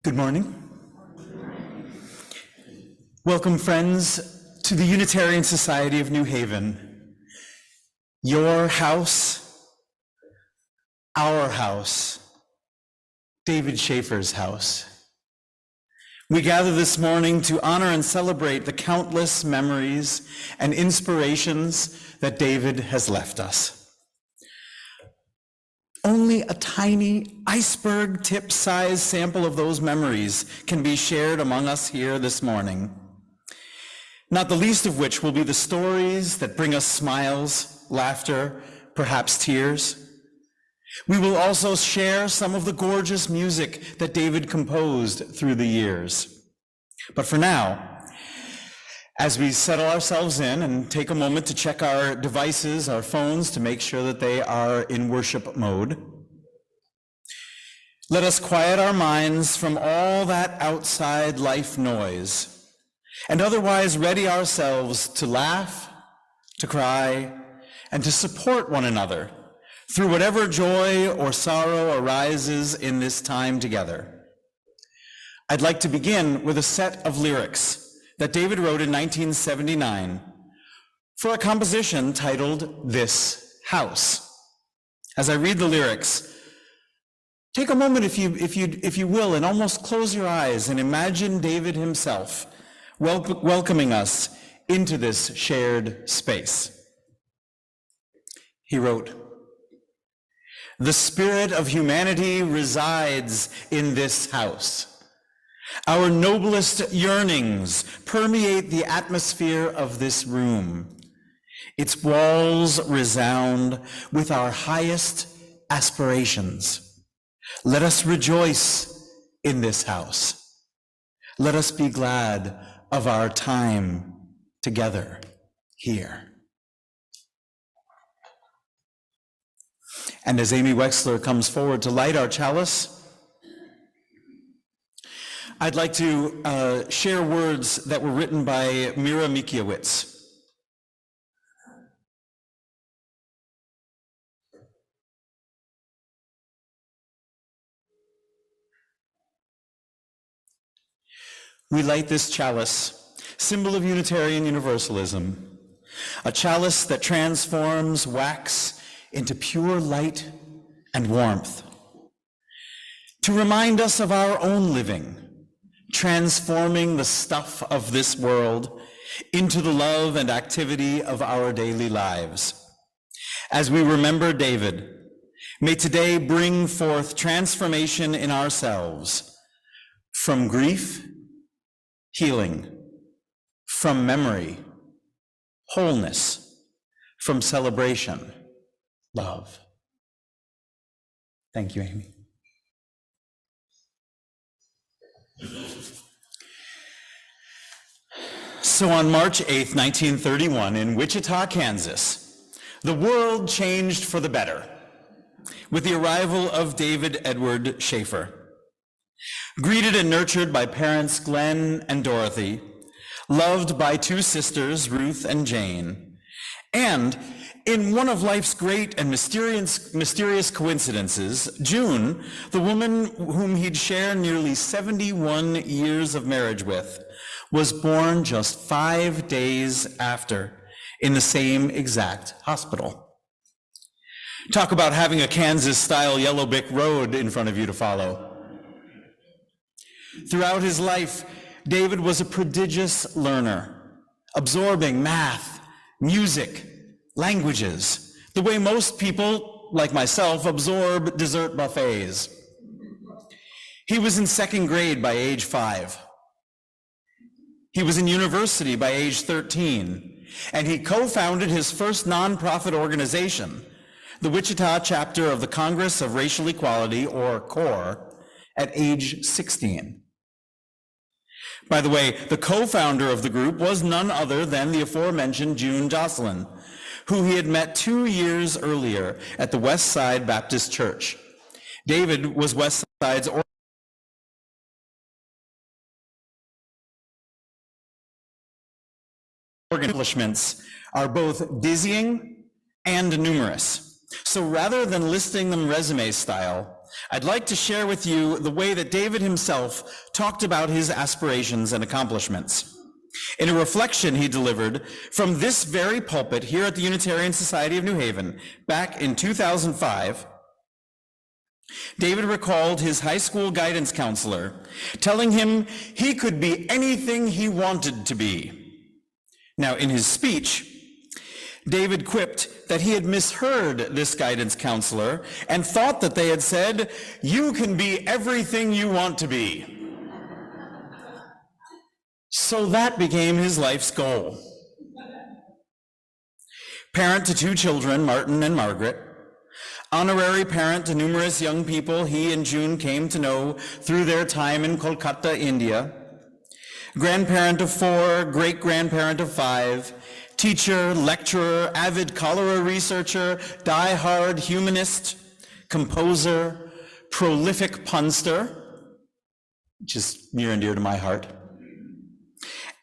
Good morning. Welcome, friends, to the Unitarian Society of New Haven. Your house, our house, David Schafer's house. We gather this morning to honor and celebrate the countless memories and inspirations that David has left us. Only a tiny iceberg tip-sized sample of those memories can be shared among us here this morning, not the least of which will be the stories that bring us smiles, laughter, perhaps tears. We will also share some of the gorgeous music that David composed through the years. But for now, as we settle ourselves in and take a moment to check our devices, our phones, to make sure that they are in worship mode, let us quiet our minds from all that outside life noise and otherwise ready ourselves to laugh, to cry, and to support one another through whatever joy or sorrow arises in this time together. I'd like to begin with a set of lyrics that David wrote in 1979 for a composition titled "This House." As I read the lyrics, take a moment, if you will, and almost close your eyes and imagine David himself welcoming us into this shared space. He wrote, "The spirit of humanity resides in this house. Our noblest yearnings permeate the atmosphere of this room. Its walls resound with our highest aspirations. Let us rejoice in this house. Let us be glad of our time together here." And as Amy Wexler comes forward to light our chalice, I'd like to share words that were written by Mira Mikiewicz. We light this chalice, symbol of Unitarian Universalism, a chalice that transforms wax into pure light and warmth, to remind us of our own living, transforming the stuff of this world into the love and activity of our daily lives. As we remember David, may today bring forth transformation in ourselves, from grief, healing, from memory, wholeness, from celebration, love. Thank you, Amy. So on March 8th, 1931, in Wichita, Kansas, the world changed for the better with the arrival of David Edward Schafer. Greeted and nurtured by parents Glenn and Dorothy, loved by two sisters, Ruth and Jane, and in one of life's great and mysterious coincidences, June, the woman whom he'd shared nearly 71 years of marriage with, was born just 5 days after in the same exact hospital. Talk about having a Kansas-style yellow brick road in front of you to follow. Throughout his life, David was a prodigious learner, absorbing math, music, languages, the way most people, like myself, absorb dessert buffets. He was in second grade by age 5. He was in university by age 13, and he co-founded his first nonprofit organization, the Wichita chapter of the Congress of Racial Equality, or CORE, at age 16. By the way, the co-founder of the group was none other than the aforementioned June Jocelyn, who he had met 2 years earlier at the West Side Baptist Church. David was West Side's accomplishments are both dizzying and numerous. So rather than listing them resume style, I'd like to share with you the way that David himself talked about his aspirations and accomplishments. In a reflection he delivered from this very pulpit here at the Unitarian Society of New Haven back in 2005, David recalled his high school guidance counselor telling him he could be anything he wanted to be. Now, in his speech, David quipped that he had misheard this guidance counselor and thought that they had said, "You can be everything you want to be." So that became his life's goal. Parent to 2 children, Martin and Margaret, honorary parent to numerous young people he and June came to know through their time in Kolkata, India, grandparent of 4, great-grandparent of 5, teacher, lecturer, avid cholera researcher, die-hard humanist, composer, prolific punster, which is near and dear to my heart,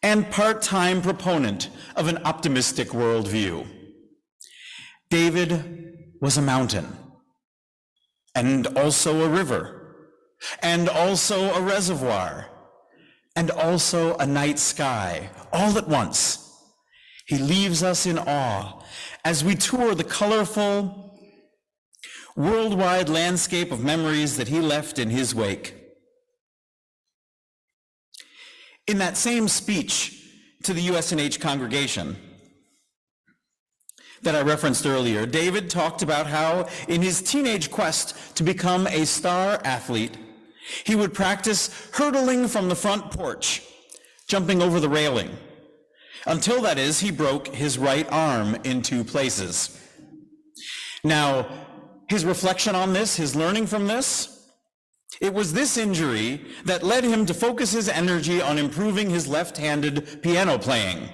and part-time proponent of an optimistic worldview. David was a mountain, and also a river, and also a reservoir, and also a night sky, all at once. He leaves us in awe as we tour the colorful, worldwide landscape of memories that he left in his wake. In that same speech to the USNH congregation that I referenced earlier, David talked about how in his teenage quest to become a star athlete, he would practice hurdling from the front porch, jumping over the railing, until, that is, he broke his right arm in 2 places. Now, his reflection on this, his learning from this, it was this injury that led him to focus his energy on improving his left-handed piano playing.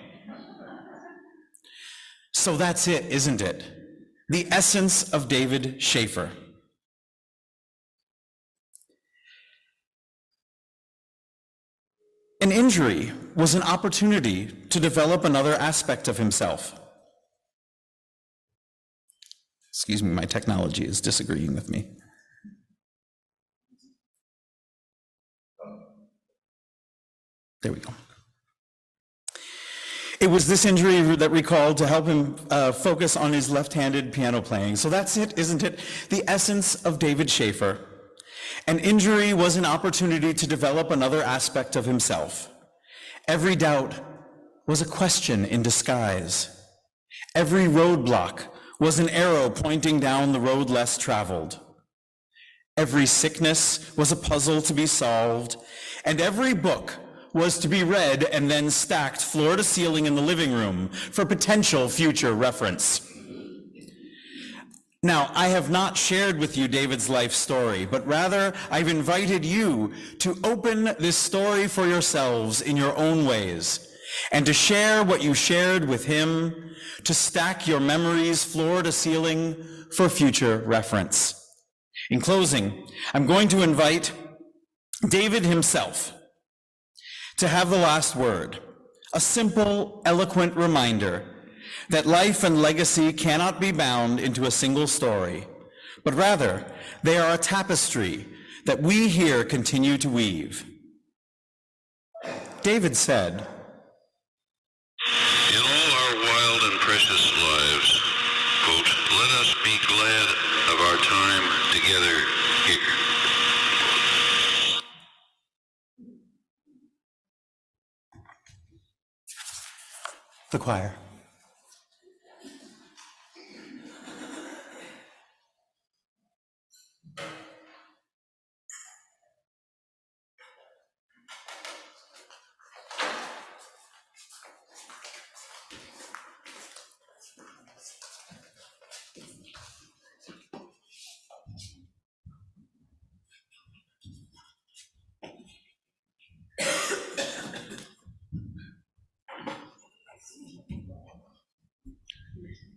So that's it, isn't it? The essence of David Schafer. An injury was an opportunity to develop another aspect of himself. Excuse me, my technology is disagreeing with me. There we go. It was this injury that recalled to help him focus on his left-handed piano playing. So that's it, isn't it? The essence of David Schafer. An injury was an opportunity to develop another aspect of himself. Every doubt was a question in disguise. Every roadblock was an arrow pointing down the road less traveled. Every sickness was a puzzle to be solved, and every book was to be read and then stacked floor to ceiling in the living room for potential future reference. Now, I have not shared with you David's life story, but rather I've invited you to open this story for yourselves in your own ways, and to share what you shared with him, to stack your memories floor to ceiling for future reference. In closing, I'm going to invite David himself to have the last word, a simple, eloquent reminder that life and legacy cannot be bound into a single story, but rather they are a tapestry that we here continue to weave. David said, "In all our wild and precious lives, quote, let us be glad of our time together here." The choir.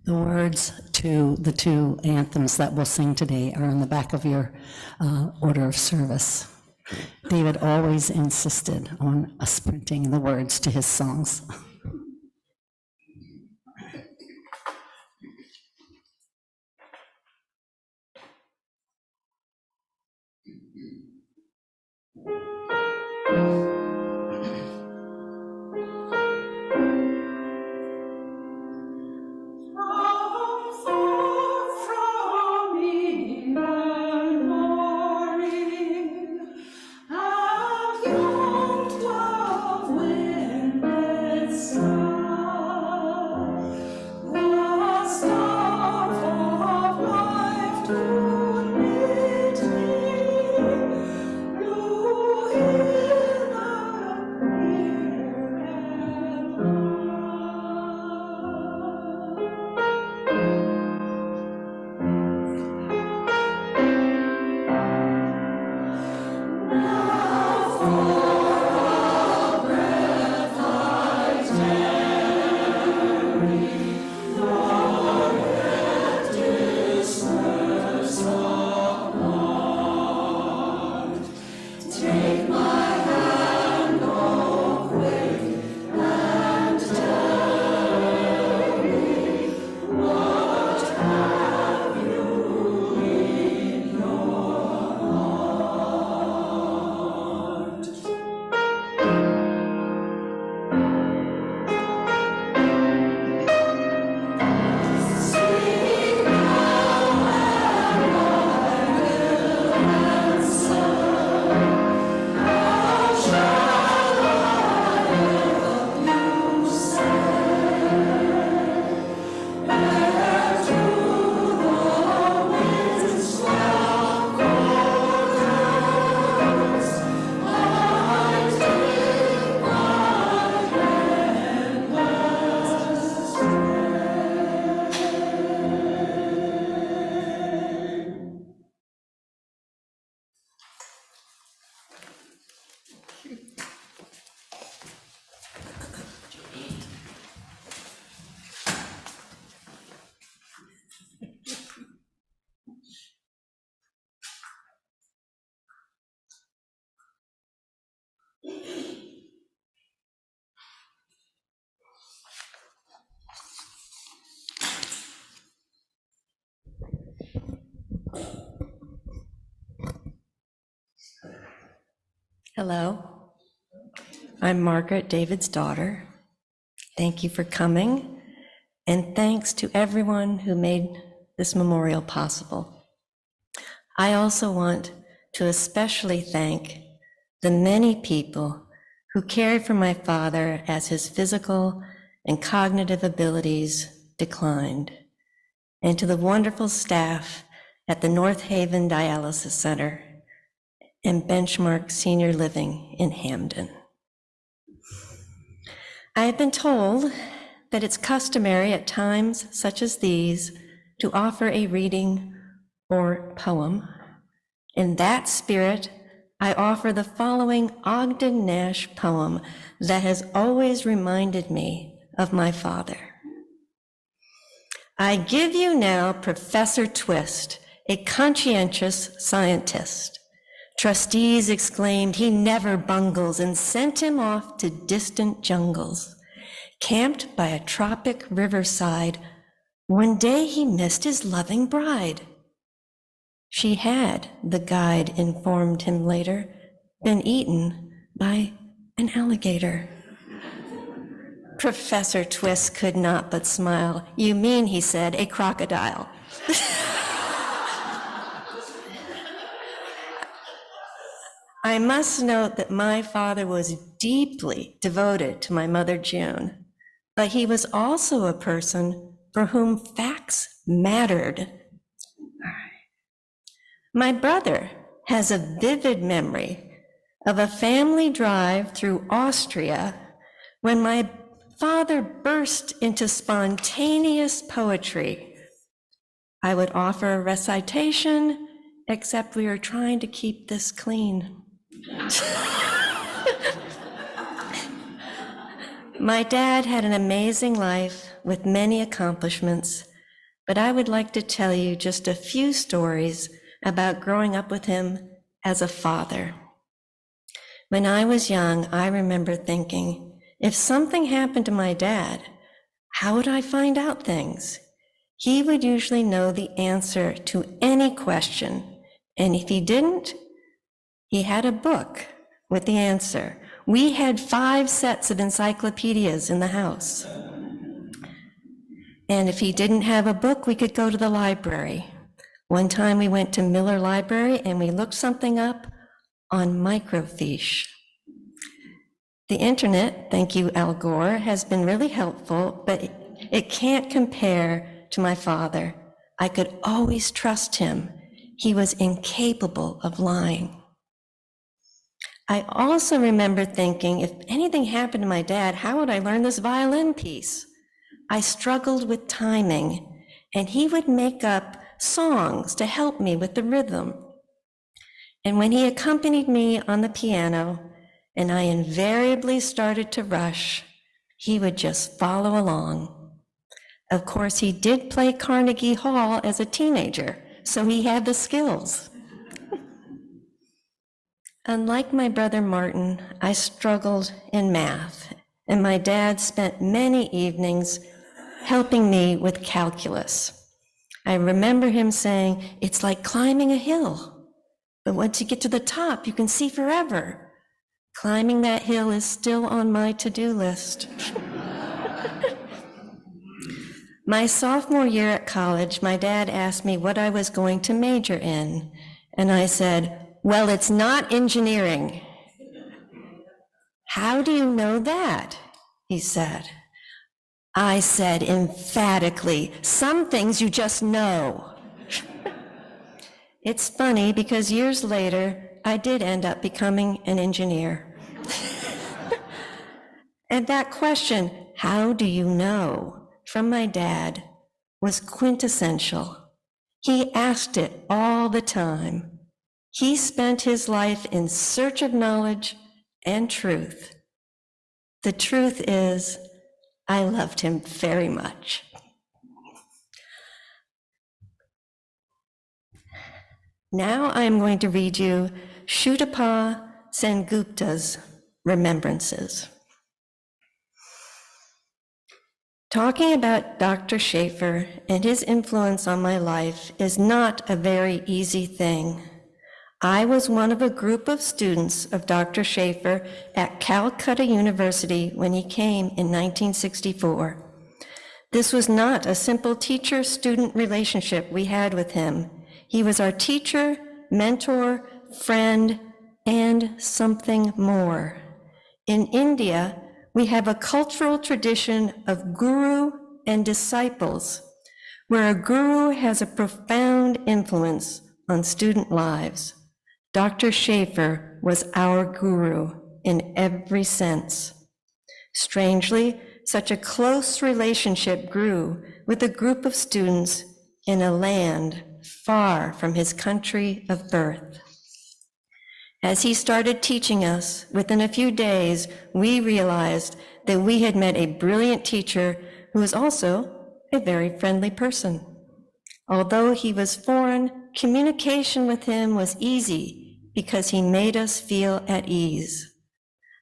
The words to the 2 anthems that we'll sing today are on the back of your order of service. David always insisted on us printing the words to his songs. Hello, I'm Margaret, David's daughter. Thank you for coming, and thanks to everyone who made this memorial possible. I also want to especially thank the many people who cared for my father as his physical and cognitive abilities declined, and to the wonderful staff at the North Haven Dialysis Center and Benchmark Senior Living in Hamden. I have been told that it's customary at times such as these to offer a reading or poem. In that spirit, I offer the following Ogden Nash poem that has always reminded me of my father. I give you now Professor Twist, a conscientious scientist. Trustees exclaimed he never bungles and sent him off to distant jungles. Camped by a tropic riverside, one day he missed his loving bride. She had, the guide informed him later, been eaten by an alligator. Professor Twist could not but smile. You mean, he said, a crocodile. I must note that my father was deeply devoted to my mother, June, but he was also a person for whom facts mattered. My brother has a vivid memory of a family drive through Austria when my father burst into spontaneous poetry. I would offer a recitation, except we were trying to keep this clean. My dad had an amazing life with many accomplishments, but I would like to tell you just a few stories about growing up with him as a father. When I was young, I remember thinking, if something happened to my dad, how would I find out things? He would usually know the answer to any question, and if he didn't, He had a book with the answer. We had 5 sets of encyclopedias in the house. And if he didn't have a book, we could go to the library. One time we went to Miller Library and we looked something up on microfiche. The internet, thank you, Al Gore, has been really helpful, but it can't compare to my father. I could always trust him. He was incapable of lying. I also remember thinking, if anything happened to my dad, how would I learn this violin piece? I struggled with timing, and he would make up songs to help me with the rhythm. And when he accompanied me on the piano, and I invariably started to rush, he would just follow along. Of course, he did play Carnegie Hall as a teenager, so he had the skills. Unlike my brother Martin, I struggled in math, and my dad spent many evenings helping me with calculus. I remember him saying, "It's like climbing a hill, but once you get to the top, you can see forever." Climbing that hill is still on my to-do list. My sophomore year at college, my dad asked me what I was going to major in, and I said, "Well, it's not engineering." "How do you know that?" he said. I said emphatically, "Some things you just know." It's funny because years later, I did end up becoming an engineer. And that question, "How do you know?" from my dad was quintessential. He asked it all the time. He spent his life in search of knowledge and truth. The truth is, I loved him very much. Now I'm going to read you Shuddhapa Sengupta's Remembrances. Talking about Dr. Schafer and his influence on my life is not a very easy thing. I was one of a group of students of Dr. Schafer at Calcutta University when he came in 1964. This was not a simple teacher-student relationship we had with him. He was our teacher, mentor, friend, and something more. In India, we have a cultural tradition of guru and disciples, where a guru has a profound influence on student lives. Dr. Schafer was our guru in every sense. Strangely, such a close relationship grew with a group of students in a land far from his country of birth. As he started teaching us, within a few days, we realized that we had met a brilliant teacher who was also a very friendly person. Although he was foreign, communication with him was easy because he made us feel at ease.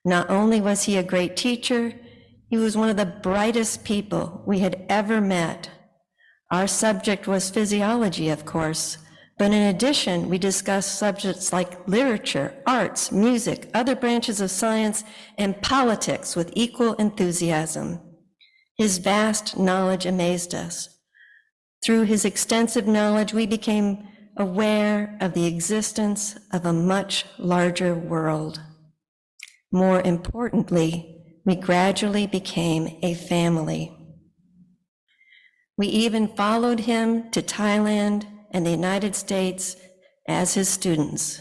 Not only was he a great teacher, he was one of the brightest people we had ever met. Our subject was physiology, of course, but in addition, we discussed subjects like literature, arts, music, other branches of science, and politics with equal enthusiasm. His vast knowledge amazed us. Through his extensive knowledge, we became aware of the existence of a much larger world. More importantly, we gradually became a family. We even followed him to Thailand and the United States as his students.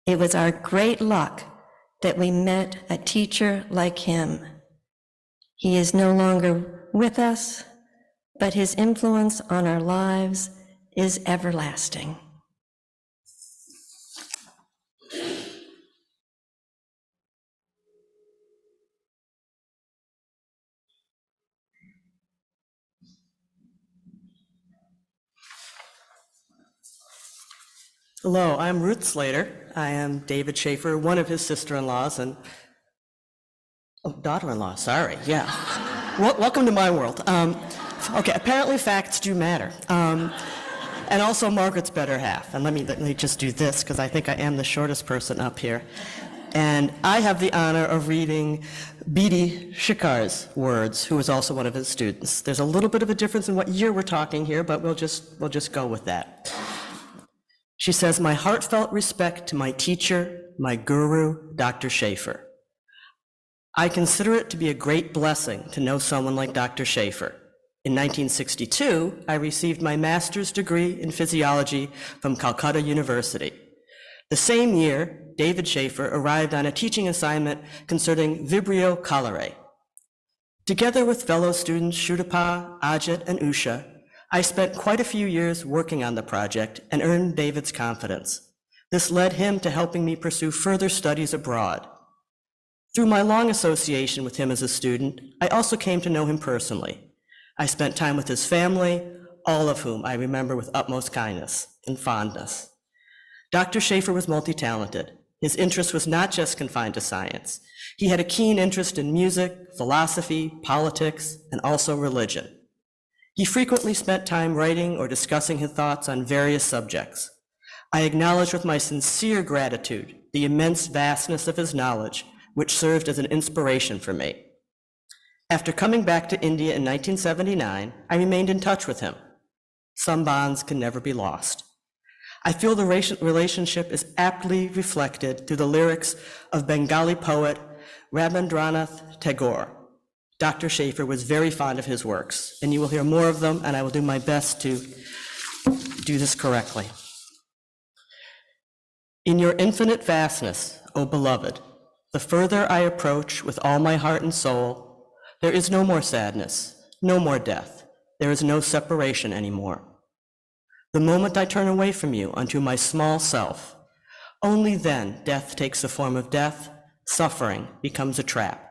It was our great luck that we met a teacher like him. He is no longer with us, but his influence on our lives is everlasting. Hello, I'm Ruth Slater. I am David Schafer, one of his sister-in-laws and daughter-in-law, sorry, yeah. Welcome to my world. Okay, apparently facts do matter. And also Margaret's better half. And let me just do this, because I think I am the shortest person up here. And I have the honor of reading B.D. Schafer's words, who was also one of his students. There's a little bit of a difference in what year we're talking here, but we'll just go with that. She says, "My heartfelt respect to my teacher, my guru, Dr. Schafer. I consider it to be a great blessing to know someone like Dr. Schafer. In 1962, I received my master's degree in physiology from Calcutta University. The same year, David Schafer arrived on a teaching assignment concerning Vibrio cholerae. Together with fellow students Shudapa, Ajit, and Usha, I spent quite a few years working on the project and earned David's confidence. This led him to helping me pursue further studies abroad. Through my long association with him as a student, I also came to know him personally. I spent time with his family, all of whom I remember with utmost kindness and fondness. Dr. Schafer was multi-talented. His interest was not just confined to science. He had a keen interest in music, philosophy, politics, and also religion. He frequently spent time writing or discussing his thoughts on various subjects. I acknowledge with my sincere gratitude the immense vastness of his knowledge, which served as an inspiration for me. After coming back to India in 1979, I remained in touch with him. Some bonds can never be lost. I feel the relationship is aptly reflected through the lyrics of Bengali poet Rabindranath Tagore. Dr. Schafer was very fond of his works, and you will hear more of them, and I will do my best to do this correctly. In your infinite vastness, O beloved, the further I approach with all my heart and soul, there is no more sadness, no more death. There is no separation anymore. The moment I turn away from you unto my small self, only then death takes the form of death, suffering becomes a trap.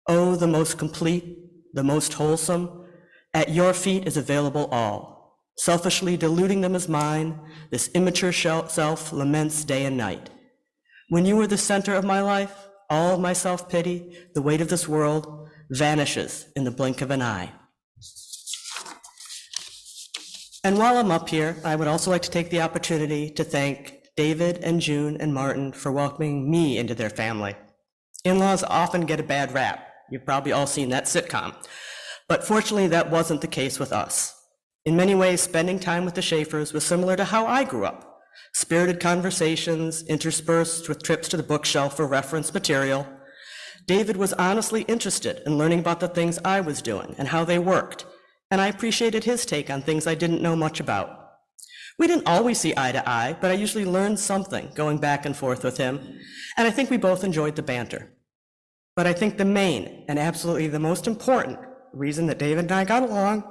Oh, the most complete, the most wholesome, at your feet is available all. Selfishly deluding them as mine, this immature self laments day and night. When you are the center of my life, all of my self-pity, the weight of this world, vanishes in the blink of an eye. And while I'm up here, I would also like to take the opportunity to thank David and June and Martin for welcoming me into their family. In-laws often get a bad rap. You've probably all seen that sitcom. But fortunately, that wasn't the case with us. In many ways, spending time with the Schafers was similar to how I grew up. Spirited conversations interspersed with trips to the bookshelf for reference material. David was honestly interested in learning about the things I was doing and how they worked, and I appreciated his take on things I didn't know much about. We didn't always see eye to eye, but I usually learned something going back and forth with him, and I think we both enjoyed the banter. But I think the main and absolutely the most important reason that David and I got along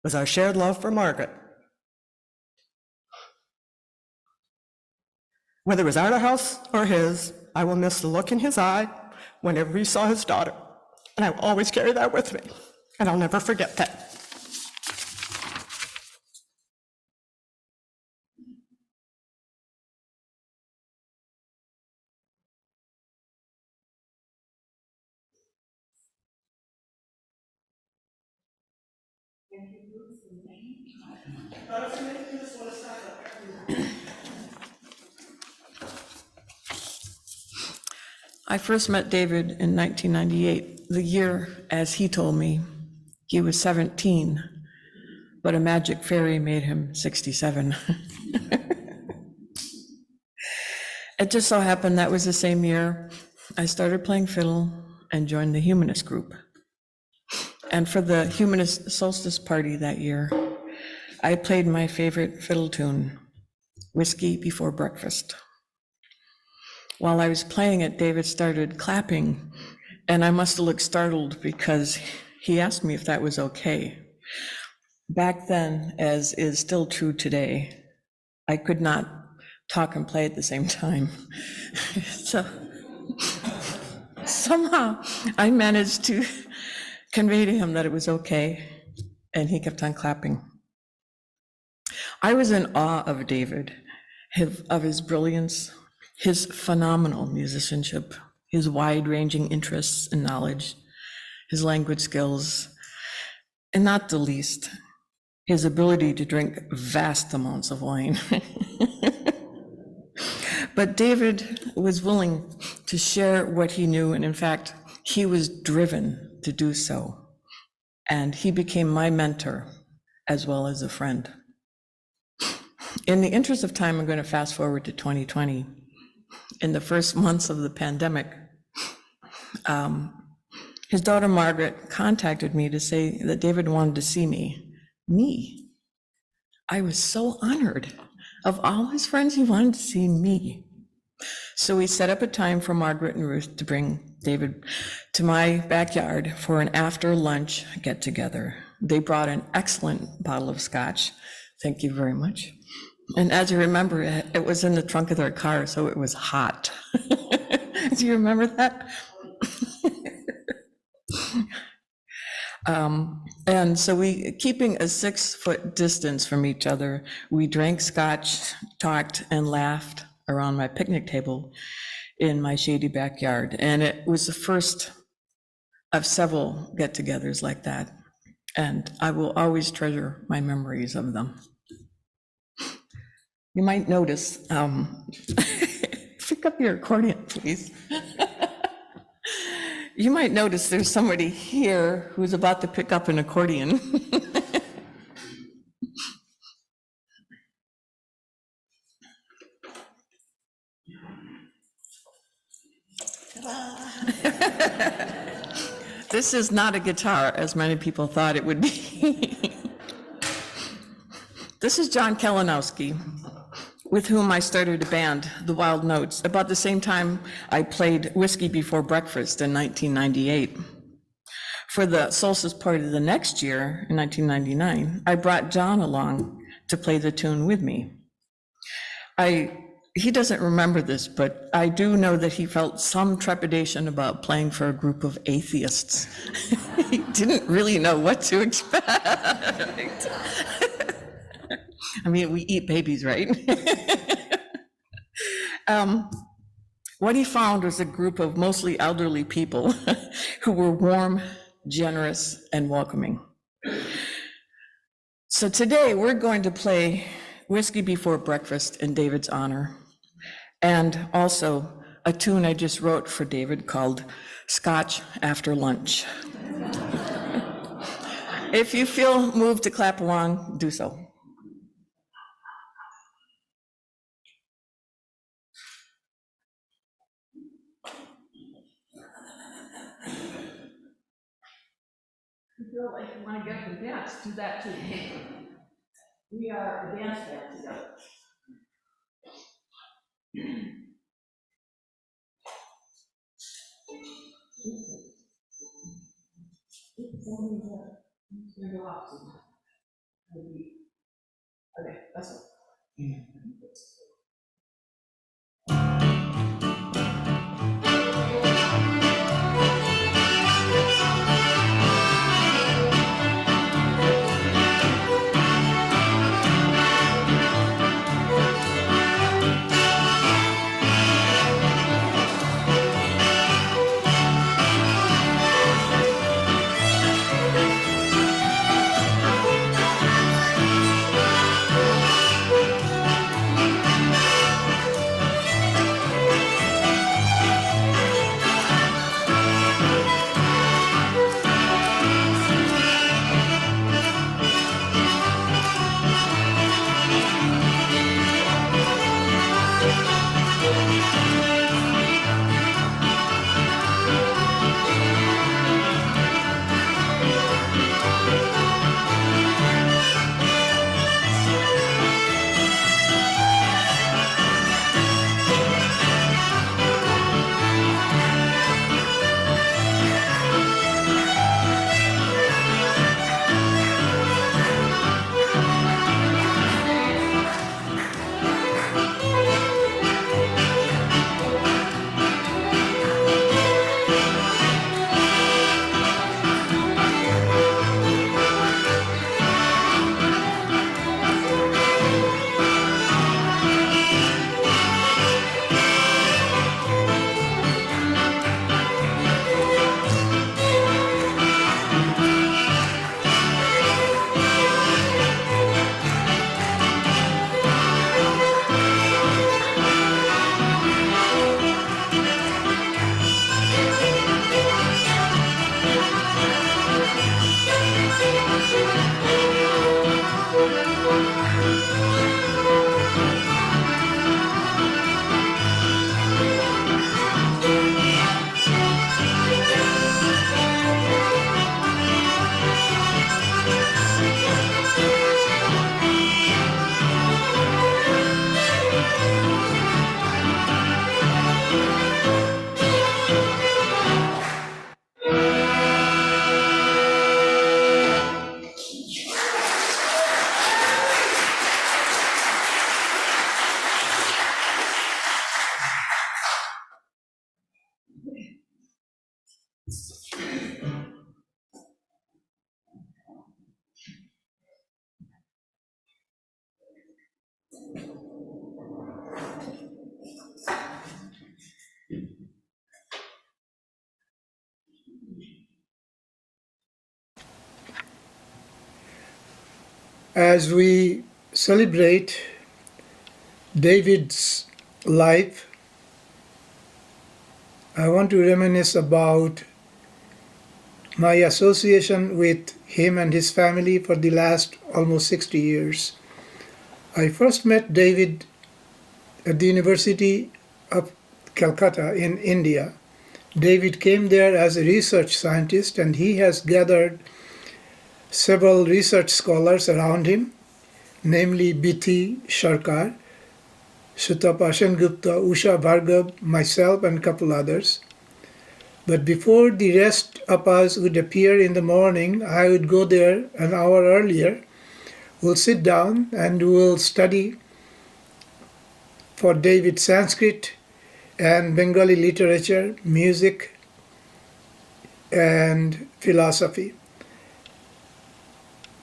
was our shared love for Margaret. Whether it was our house or his, I will miss the look in his eye whenever he saw his daughter, and I will always carry that with me, and I'll never forget that. I first met David in 1998, the year, as he told me, he was 17, but a magic fairy made him 67. It just so happened that was the same year I started playing fiddle and joined the humanist group. And for the humanist solstice party that year, I played my favorite fiddle tune, Whiskey Before Breakfast. While I was playing it, David started clapping, and I must have looked startled because he asked me if that was okay. Back then, as is still true today, I could not talk and play at the same time. So somehow I managed to convey to him that it was okay, and he kept on clapping. I was in awe of David, of his brilliance, his phenomenal musicianship, his wide-ranging interests and knowledge, his language skills, and not the least, his ability to drink vast amounts of wine. But David was willing to share what he knew, and in fact, he was driven to do so. And he became my mentor as well as a friend. In the interest of time, I'm going to fast forward to 2020. In the first months of the pandemic, his daughter Margaret contacted me to say that David wanted to see me. Me. I was so honored. Of all his friends, he wanted to see me. So we set up a time for Margaret and Ruth to bring David to my backyard for an after lunch get together. They brought an excellent bottle of scotch. Thank you very much. And as you remember, it was in the trunk of their car, so it was hot. Do you remember that? And so keeping a 6-foot distance from each other, we drank scotch, talked, and laughed around my picnic table in my shady backyard. And it was the first of several get-togethers like that. And I will always treasure my memories of them. You might notice, pick up your accordion, please. You might notice there's somebody here who's about to pick up an accordion. This is not a guitar, as many people thought it would be. This is John Kalinowski, with whom I started a band, The Wild Notes, about the same time I played Whiskey Before Breakfast in 1998. For the solstice party the next year, in 1999, I brought John along to play the tune with me. He doesn't remember this, but I do know that he felt some trepidation about playing for a group of atheists. He didn't really know what to expect. I mean, we eat babies, right? What he found was a group of mostly elderly people who were warm, generous, and welcoming. So today we're going to play Whiskey Before Breakfast in David's honor, and also a tune I just wrote for David called Scotch After Lunch. If you feel moved to clap along, do so. If you feel like you want to get some dance, do that too. We are a dance band together. Okay, that's it. As we celebrate David's life, I want to reminisce about my association with him and his family for the last almost 60 years. I first met David at the University of Calcutta in India. David came there as a research scientist, and he has gathered several research scholars around him, namely B.T. Sharkar, Sutapa Gupta, Usha Bhargav, myself, and a couple others. But before the rest of us would appear in the morning, I would go there an hour earlier. We'll sit down and we'll study for David Sanskrit and Bengali literature, music, and philosophy.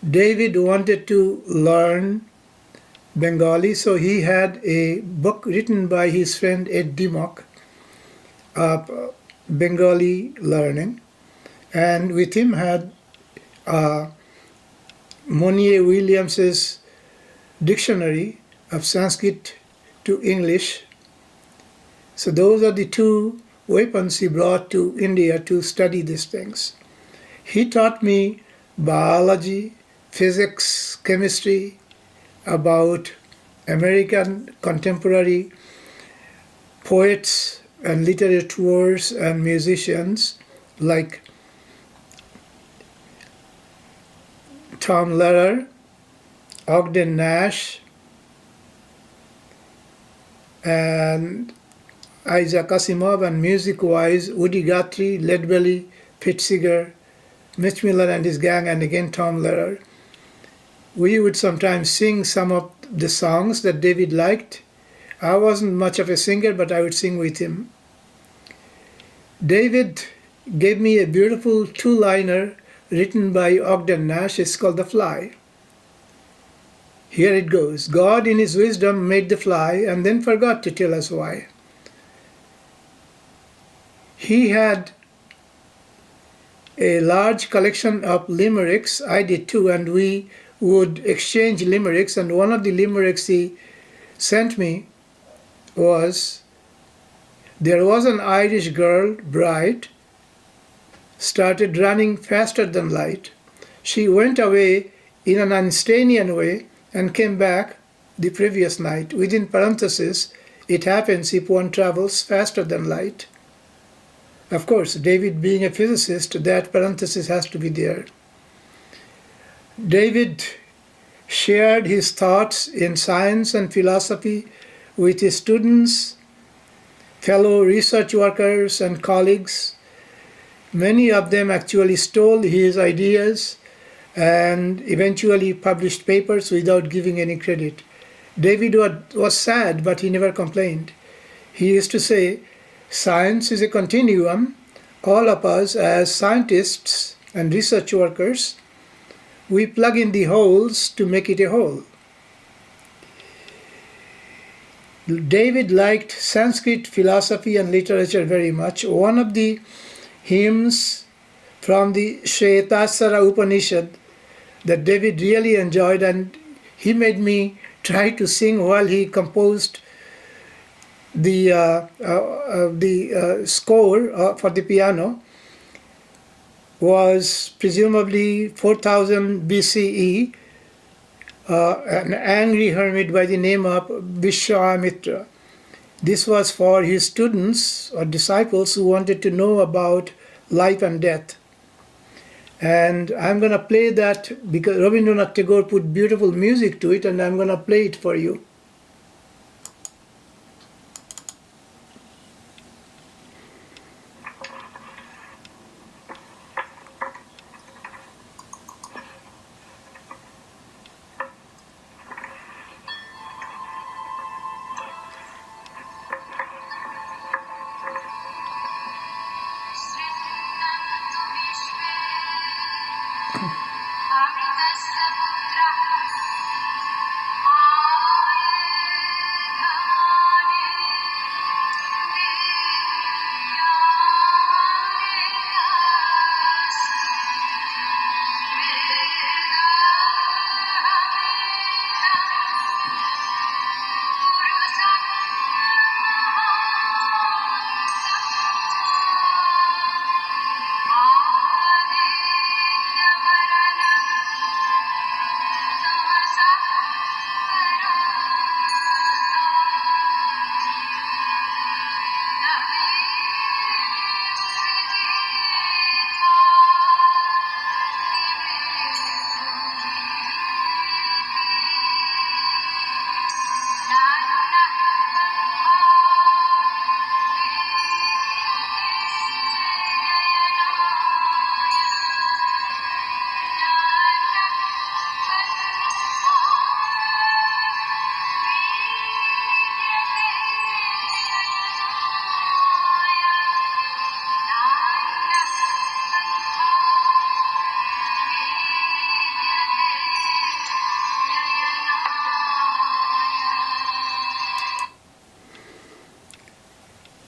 David wanted to learn Bengali, so he had a book written by his friend Ed Dimmock of Bengali learning, and with him had Monier Williams's dictionary of Sanskrit to English. So those are the two weapons he brought to India to study these things. He taught me biology, physics, chemistry, about American contemporary poets and literateurs and musicians like Tom Lehrer, Ogden Nash, and Isaac Asimov, and music-wise Woody Guthrie, Leadbelly, Pete Seeger, Mitch Miller and his gang, and again Tom Lehrer. We would sometimes sing some of the songs that David liked. I wasn't much of a singer, but I would sing with him. David gave me a beautiful two-liner written by Ogden Nash. It's called The Fly. Here it goes. God in his wisdom made the fly and then forgot to tell us why. He had a large collection of limericks. I did too, and we would exchange limericks, and one of the limericks he sent me was, there was an Irish girl, bright, started running faster than light. She went away in an Einsteinian way and came back the previous night. Within parentheses, it happens if one travels faster than light. Of course, David being a physicist, that parenthesis has to be there. David shared his thoughts in science and philosophy with his students, fellow research workers, and colleagues. Many of them actually stole his ideas and eventually published papers without giving any credit. David was sad, but he never complained. He used to say, science is a continuum. All of us as scientists and research workers, we plug in the holes to make it a whole. David liked Sanskrit philosophy and literature very much. One of the hymns from the Shvetasvara Upanishad that David really enjoyed, and he made me try to sing while he composed the score for the piano, was presumably 4000 BCE, an angry hermit by the name of Vishwamitra. This was for his students or disciples who wanted to know about life and death. And I'm going to play that because Rabindranath Tagore put beautiful music to it, and I'm going to play it for you.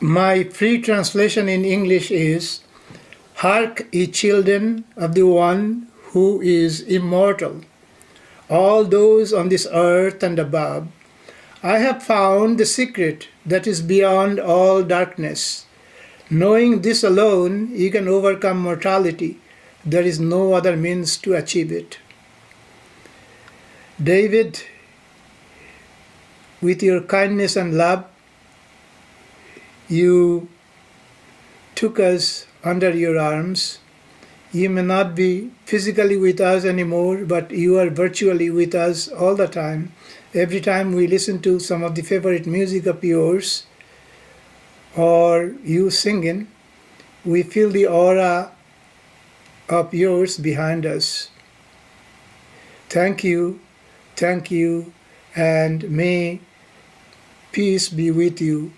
My free translation in English is, "Hark, ye children of the one who is immortal, all those on this earth and above. I have found the secret that is beyond all darkness. Knowing this alone, you can overcome mortality. There is no other means to achieve it." David, with your kindness and love, you took us under your arms. You may not be physically with us anymore, but you are virtually with us all the time. Every time we listen to some of the favorite music of yours or you singing, we feel the aura of yours behind us. Thank you, and may peace be with you.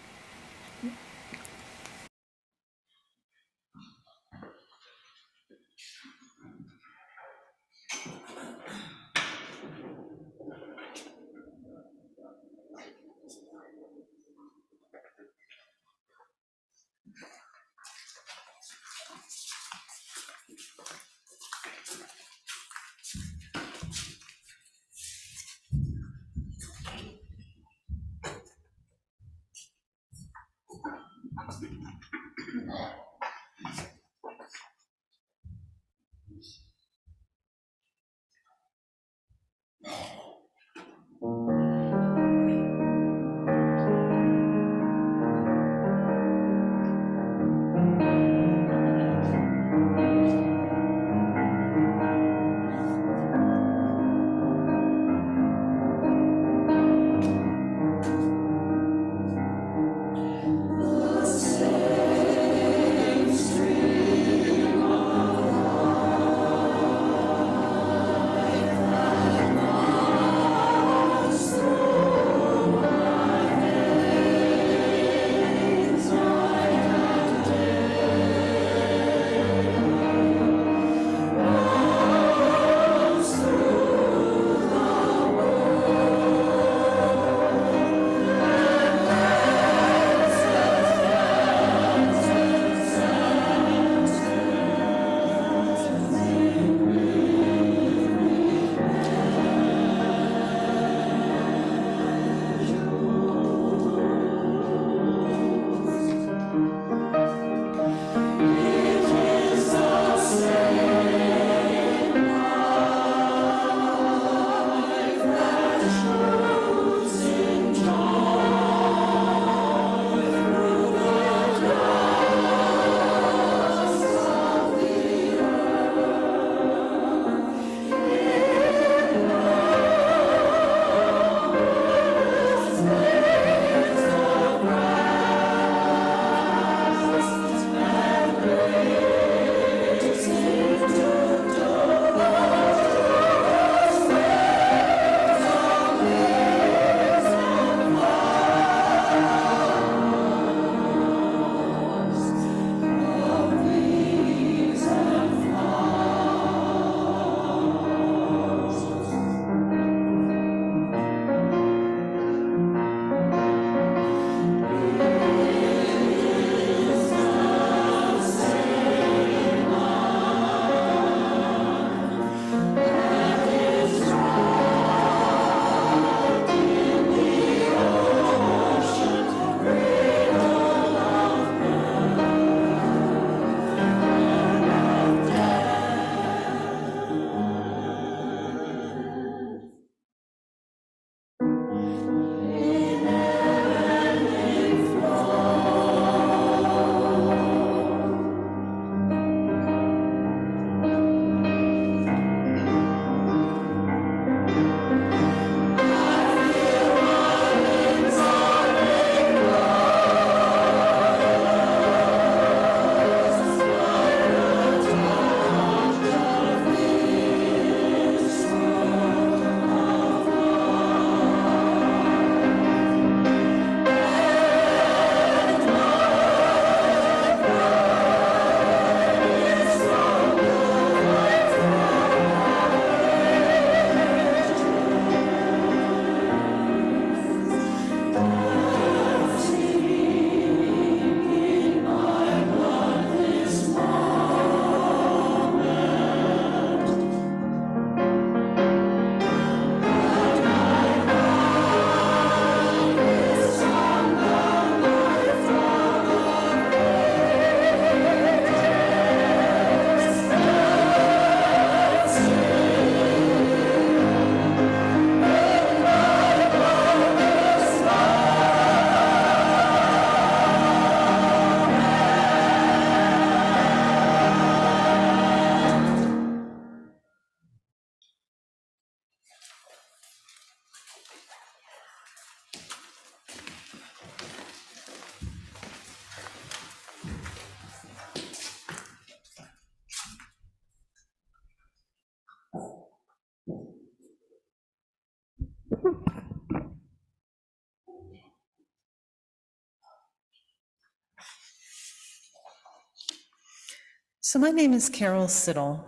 So my name is Carol Siddle,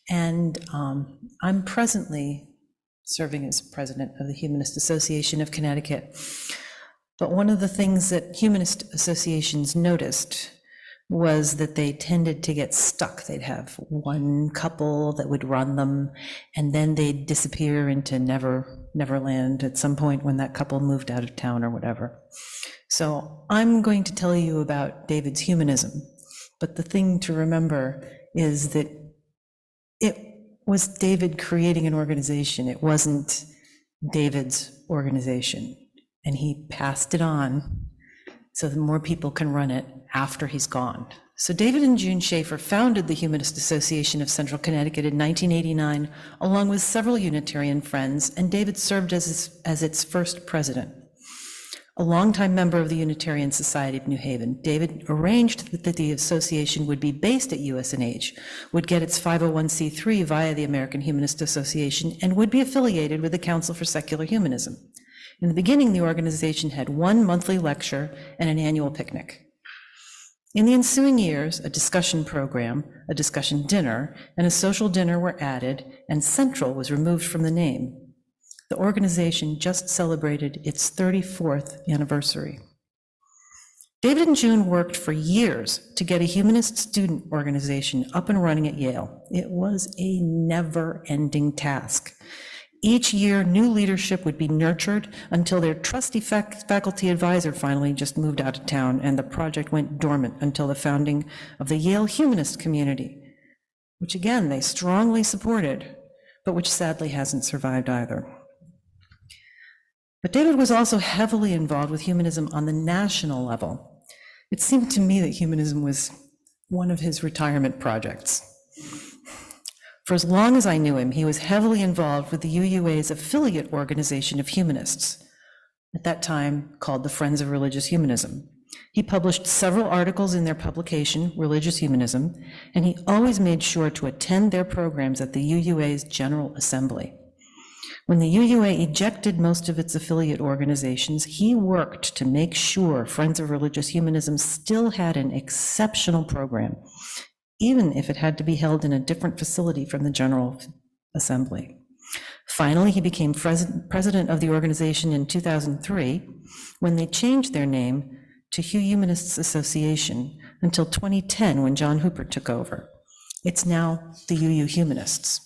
and I'm presently serving as president of the Humanist Association of Connecticut. But one of the things that humanist associations noticed was that they tended to get stuck. They'd have one couple that would run them, and then they'd disappear into Neverland at some point when that couple moved out of town or whatever. So I'm going to tell you about David's humanism, but the thing to remember is that it was David creating an organization. It wasn't David's organization, and he passed it on so that more people can run it after he's gone. So David and June Schafer founded the Humanist Association of Central Connecticut in 1989, along with several Unitarian friends, and David served as its first president. A longtime member of the Unitarian Society of New Haven, David arranged that the association would be based at USNH, would get its 501c3 via the American Humanist Association, and would be affiliated with the Council for Secular Humanism. In the beginning, the organization had one monthly lecture and an annual picnic. In the ensuing years, a discussion program, a discussion dinner, and a social dinner were added, and Central was removed from the name. The organization just celebrated its 34th anniversary. David and June worked for years to get a humanist student organization up and running at Yale. It was a never-ending task. Each year, new leadership would be nurtured until their trusty faculty advisor finally just moved out of town, and the project went dormant until the founding of the Yale Humanist Community, which again, they strongly supported, but which sadly hasn't survived either. But David was also heavily involved with humanism on the national level. It seemed to me that humanism was one of his retirement projects. For as long as I knew him, he was heavily involved with the UUA's affiliate organization of humanists, at that time called the Friends of Religious Humanism. He published several articles in their publication, Religious Humanism, and he always made sure to attend their programs at the UUA's General Assembly. When the UUA ejected most of its affiliate organizations, he worked to make sure Friends of Religious Humanism still had an exceptional program, even if it had to be held in a different facility from the General Assembly. Finally, he became president of the organization in 2003, when they changed their name to Humanists Association until 2010, when John Hooper took over. It's now the UU Humanists.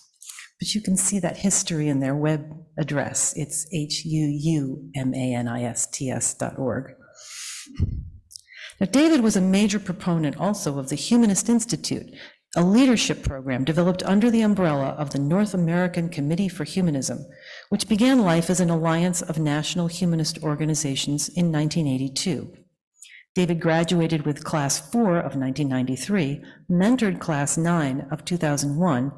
But you can see that history in their web address. It's huumanists.org. Now, David was a major proponent also of the Humanist Institute, a leadership program developed under the umbrella of the North American Committee for Humanism, which began life as an alliance of national humanist organizations in 1982. David graduated with Class 4 of 1993, mentored Class 9 of 2001,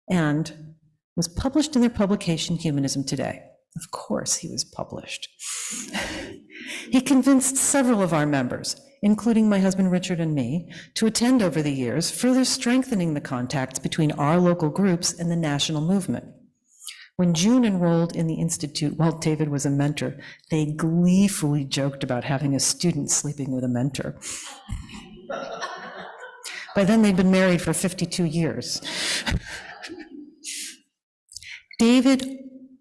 and was published in their publication, Humanism Today. Of course he was published. He convinced several of our members, including my husband Richard and me, to attend over the years, further strengthening the contacts between our local groups and the national movement. When June enrolled in the Institute while David was a mentor, they gleefully joked about having a student sleeping with a mentor. By then they'd been married for 52 years. David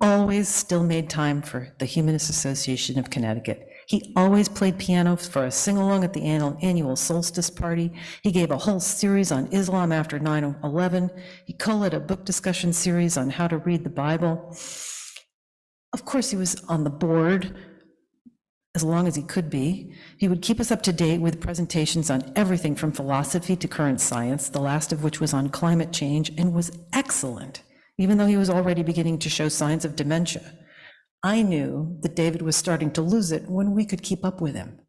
always still made time for the Humanist Association of Connecticut. He always played piano for a sing-along at the annual solstice party. He gave a whole series on Islam after 9/11. He co-led a book discussion series on how to read the Bible. Of course, he was on the board as long as he could be. He would keep us up to date with presentations on everything from philosophy to current science, the last of which was on climate change, and was excellent, even though he was already beginning to show signs of dementia. I knew that David was starting to lose it when we could keep up with him.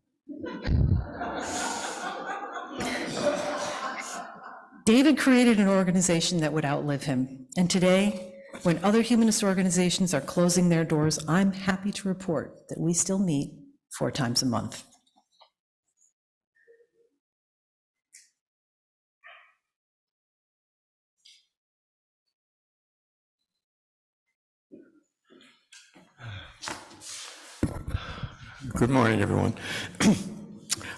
David created an organization that would outlive him. And today, when other humanist organizations are closing their doors, I'm happy to report that we still meet 4 times a month. Good morning, everyone.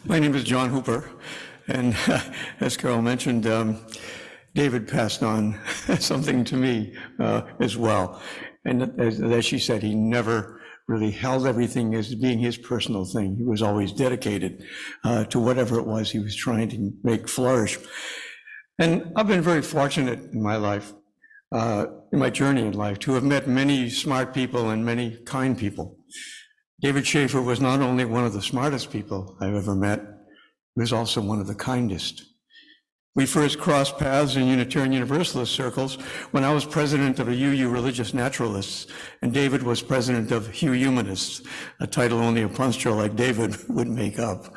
My name is John Hooper, And as Carol mentioned, David passed on something to me as well. And as she said, he never really held everything as being his personal thing. He was always dedicated to whatever it was he was trying to make flourish. And I've been very fortunate in my life, in my journey in life, to have met many smart people and many kind people. David Schafer was not only one of the smartest people I've ever met, he was also one of the kindest. We first crossed paths in Unitarian Universalist circles when I was president of a UU Religious Naturalists, and David was president of HU Humanists, a title only a punster like David would make up.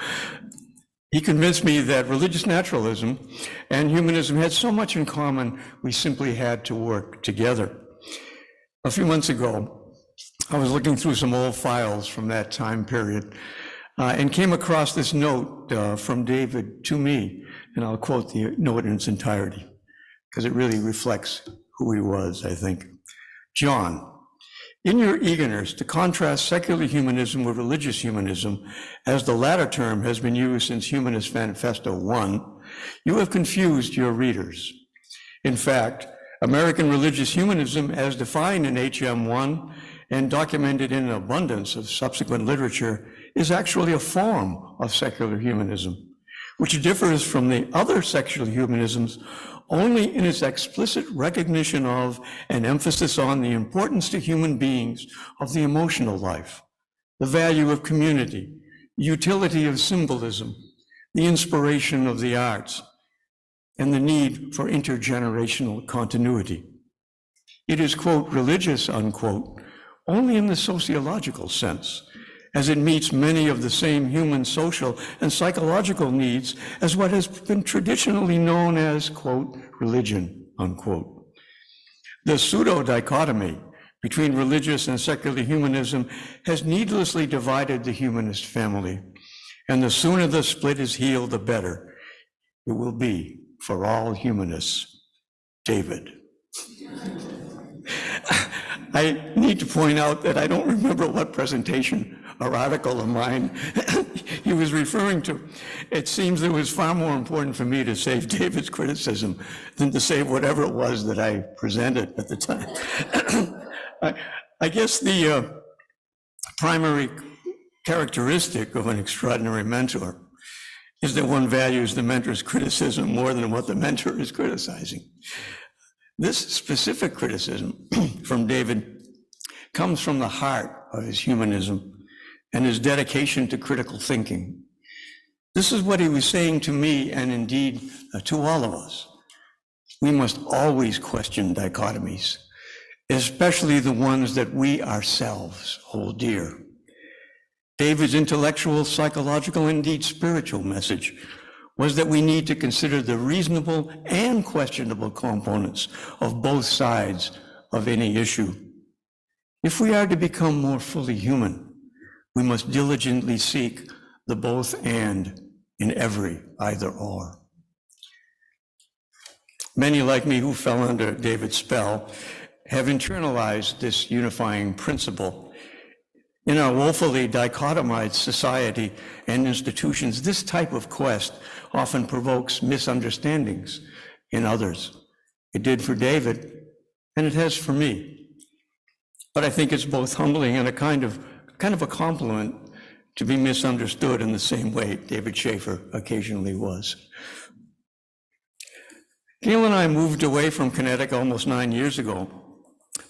He convinced me that religious naturalism and humanism had so much in common, we simply had to work together. A few months ago, I was looking through some old files from that time period and came across this note from David to me, and I'll quote the note in its entirety, because it really reflects who he was, I think. John, in your eagerness to contrast secular humanism with religious humanism, as the latter term has been used since Humanist Manifesto 1, you have confused your readers. In fact, American religious humanism, as defined in HM1 and documented in an abundance of subsequent literature, is actually a form of secular humanism, which differs from the other secular humanisms only in its explicit recognition of and emphasis on the importance to human beings of the emotional life, the value of community, the utility of symbolism, the inspiration of the arts, and the need for intergenerational continuity. It is, quote, religious, unquote, only in the sociological sense, as it meets many of the same human, social, and psychological needs as what has been traditionally known as, quote, religion, unquote. The pseudo-dichotomy between religious and secular humanism has needlessly divided the humanist family, and the sooner the split is healed, the better it will be for all humanists. David. I need to point out that I don't remember what presentation or article of mine he was referring to. It seems it was far more important for me to save David's criticism than to save whatever it was that I presented at the time. I guess the primary characteristic of an extraordinary mentor is that one values the mentor's criticism more than what the mentor is criticizing. This specific criticism from David comes from the heart of his humanism and his dedication to critical thinking. This is what he was saying to me, and indeed to all of us. We must always question dichotomies, especially the ones that we ourselves hold dear. David's intellectual, psychological, and indeed spiritual message was that we need to consider the reasonable and questionable components of both sides of any issue. If we are to become more fully human, we must diligently seek the both and in every either or. Many like me who fell under David's spell have internalized this unifying principle. In our woefully dichotomized society and institutions, this type of quest often provokes misunderstandings in others. It did for David, and it has for me. But I think it's both humbling and a kind of a compliment to be misunderstood in the same way David Schafer occasionally was. Gail and I moved away from Connecticut almost 9 years ago,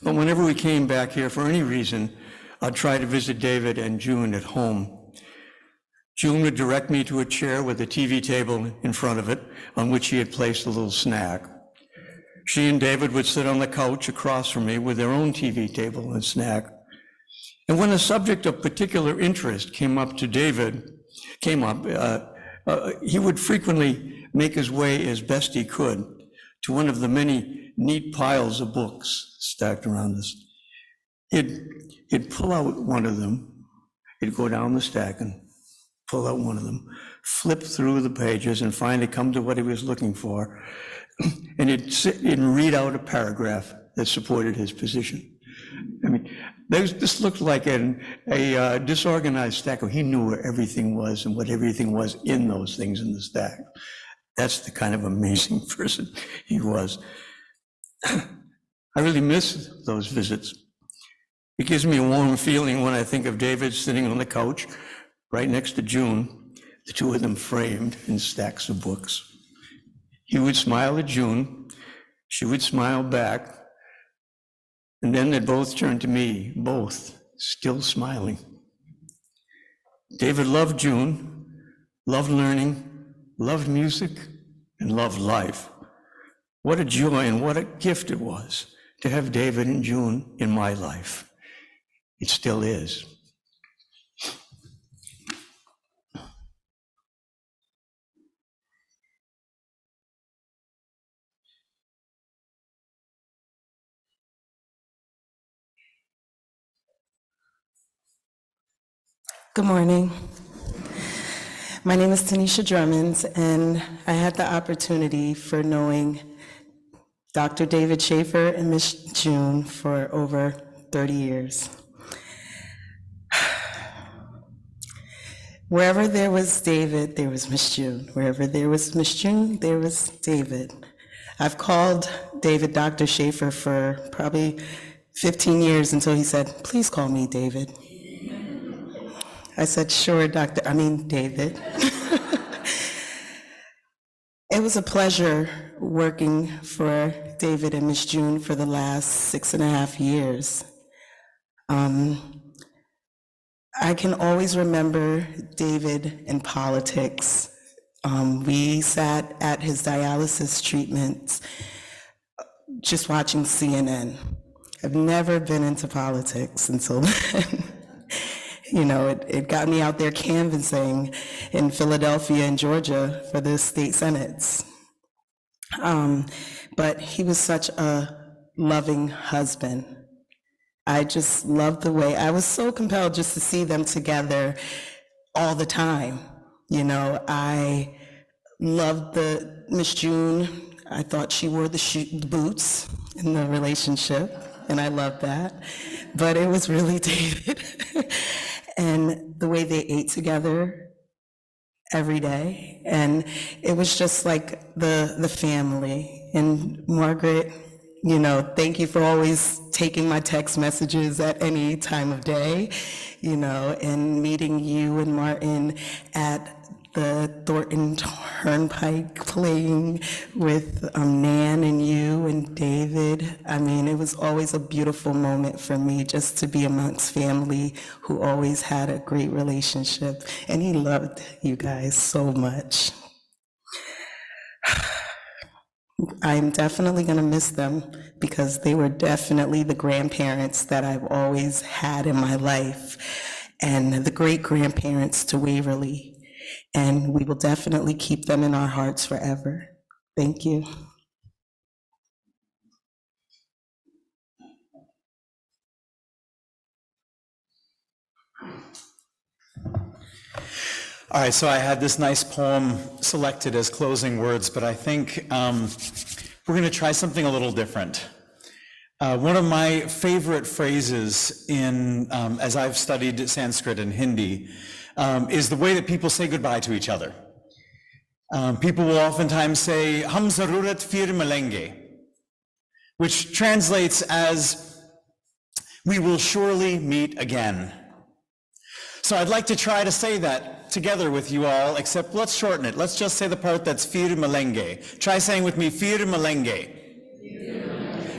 but whenever we came back here for any reason, I'd try to visit David and June at home. June would direct me to a chair with a TV table in front of it, on which she had placed a little snack. She and David would sit on the couch across from me with their own TV table and snack. And when a subject of particular interest came up, he would frequently make his way as best he could to one of the many neat piles of books stacked around us. He'd pull out one of them, he'd go down the stack and pull out one of them, flip through the pages and finally come to what he was looking for, and he'd sit and read out a paragraph that supported his position. I mean, This looked like a disorganized stack. He knew where everything was and what everything was in those things in the stack. That's the kind of amazing person he was. I really miss those visits. It gives me a warm feeling when I think of David sitting on the couch right next to June, the two of them framed in stacks of books. He would smile at June, she would smile back, and then they'd both turn to me, both still smiling. David loved June, loved learning, loved music, and loved life. What a joy and what a gift it was to have David and June in my life. It still is. Good morning. My name is Tanisha Drummond, and I had the opportunity for knowing Dr. David Schafer and Miss June for over 30 years. Wherever there was David, there was Miss June. Wherever there was Miss June, there was David. I've called David Dr. Schafer for probably 15 years until he said, "Please call me David." I said, "Sure, David." It was a pleasure working for David and Miss June for the last 6.5 years. I can always remember David in politics. We sat at his dialysis treatments just watching CNN. I've never been into politics until then. You know, it got me out there canvassing in Philadelphia and Georgia for the state senates. But he was such a loving husband. I just loved the way, I was so compelled just to see them together all the time. You know, I loved the Miss June. I thought she wore the boots in the relationship, and I loved that. But it was really David. And the way they ate together every day. And it was just like the family. And Margaret, you know, thank you for always taking my text messages at any time of day, you know, and meeting you and Martin at the Thornton Turnpike playing with Nan and you and David. I mean, it was always a beautiful moment for me just to be amongst family who always had a great relationship. And he loved you guys so much. I'm definitely going to miss them because they were definitely the grandparents that I've always had in my life and the great grandparents to Waverly. And we will definitely keep them in our hearts forever. Thank you. All right, so I had this nice poem selected as closing words, but I think we're going to try something a little different. One of my favorite phrases as I've studied Sanskrit and Hindi, is the way that people say goodbye to each other. People will oftentimes say, "Hum zarurat fir milenge," which translates as, "We will surely meet again." So I'd like to try to say that together with you all, except let's shorten it. Let's just say the part that's fir milenge. Try saying with me, fir milenge.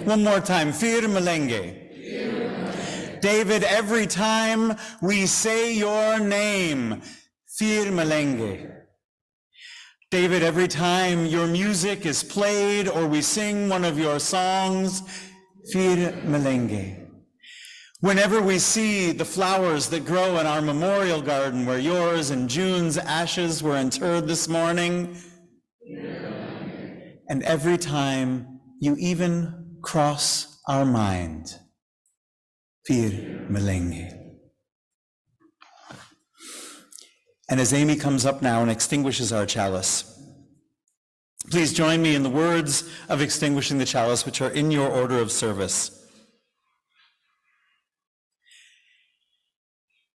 One more time, fir milenge. David, every time we say your name, fir milenge. David, every time your music is played or we sing one of your songs, fir milenge. Whenever we see the flowers that grow in our memorial garden where yours and June's ashes were interred this morning, and every time you even cross our mind, fir milenge. And as Amy comes up now and extinguishes our chalice, please join me in the words of extinguishing the chalice, which are in your order of service.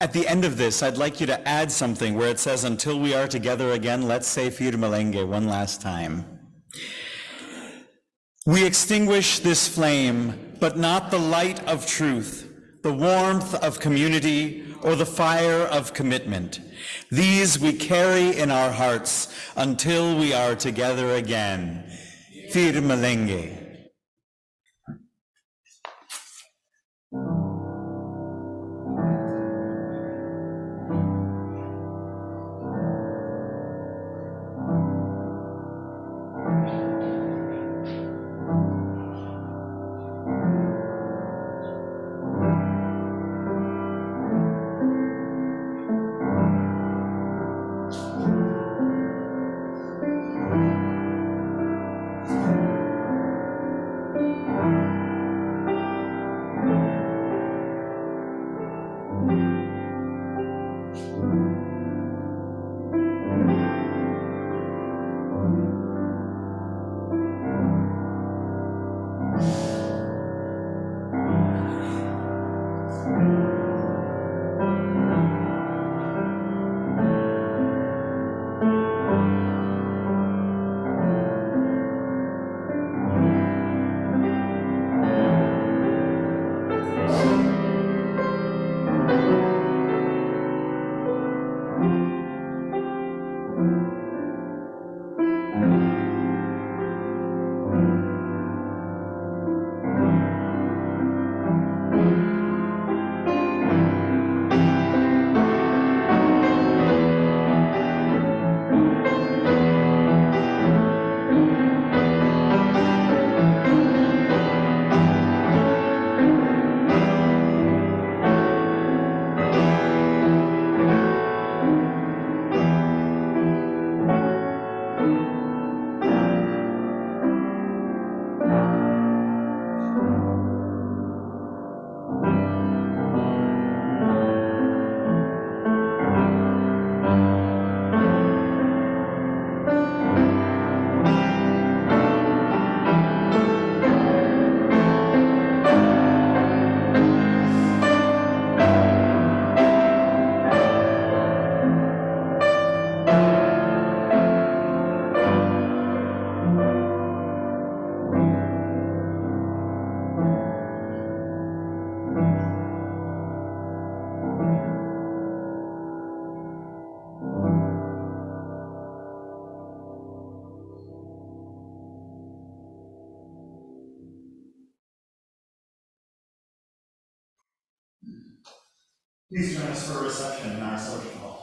At the end of this, I'd like you to add something where it says, until we are together again, let's say Fir Malenge one last time. We extinguish this flame, but not the light of truth, the warmth of community, or the fire of commitment. These we carry in our hearts until we are together again. Fir Malenge. Please join us for a reception in our social hall.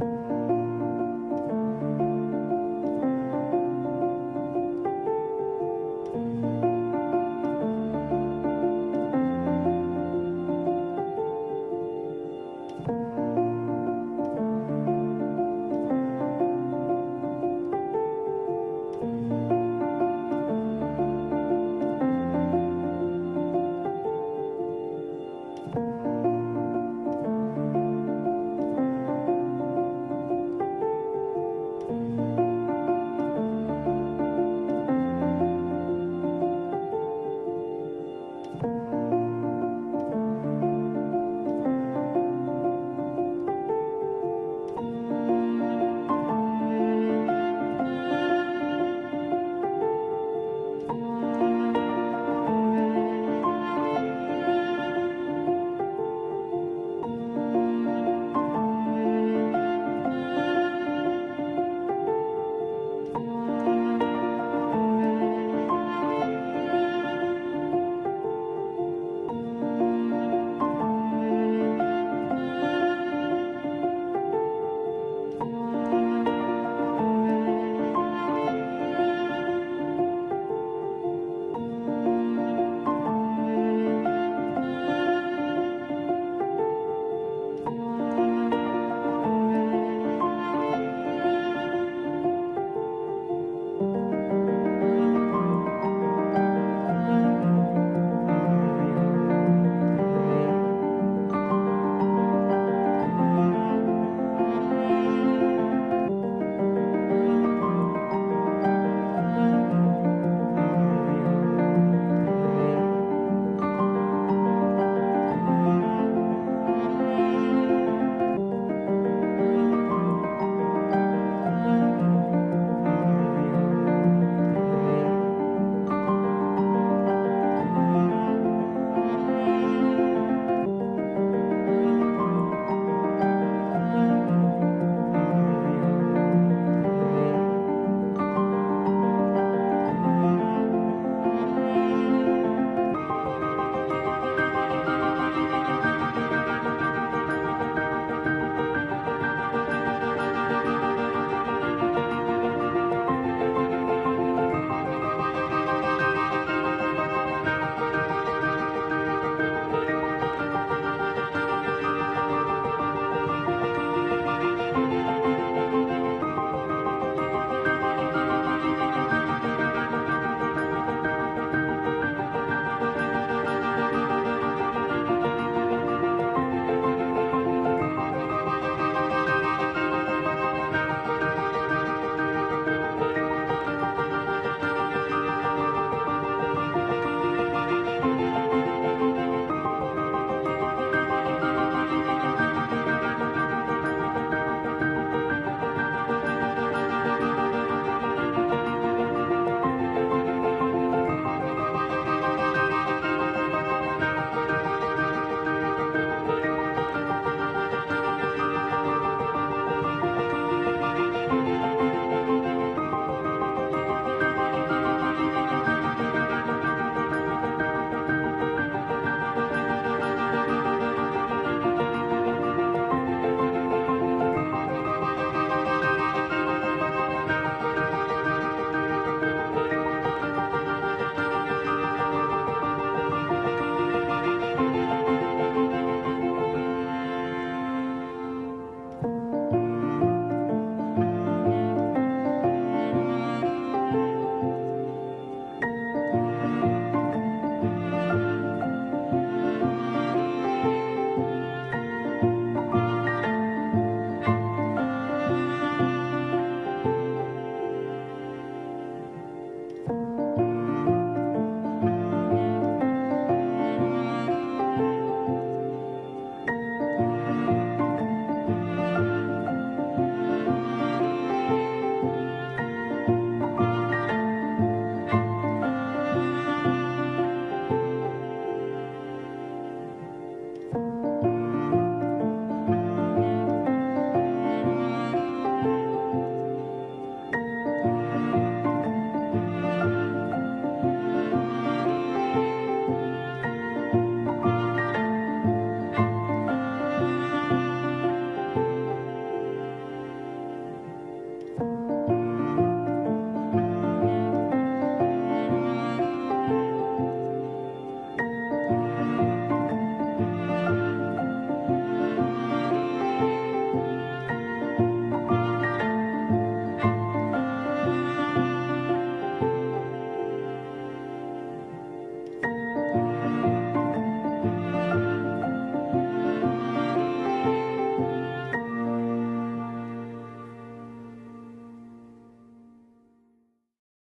you.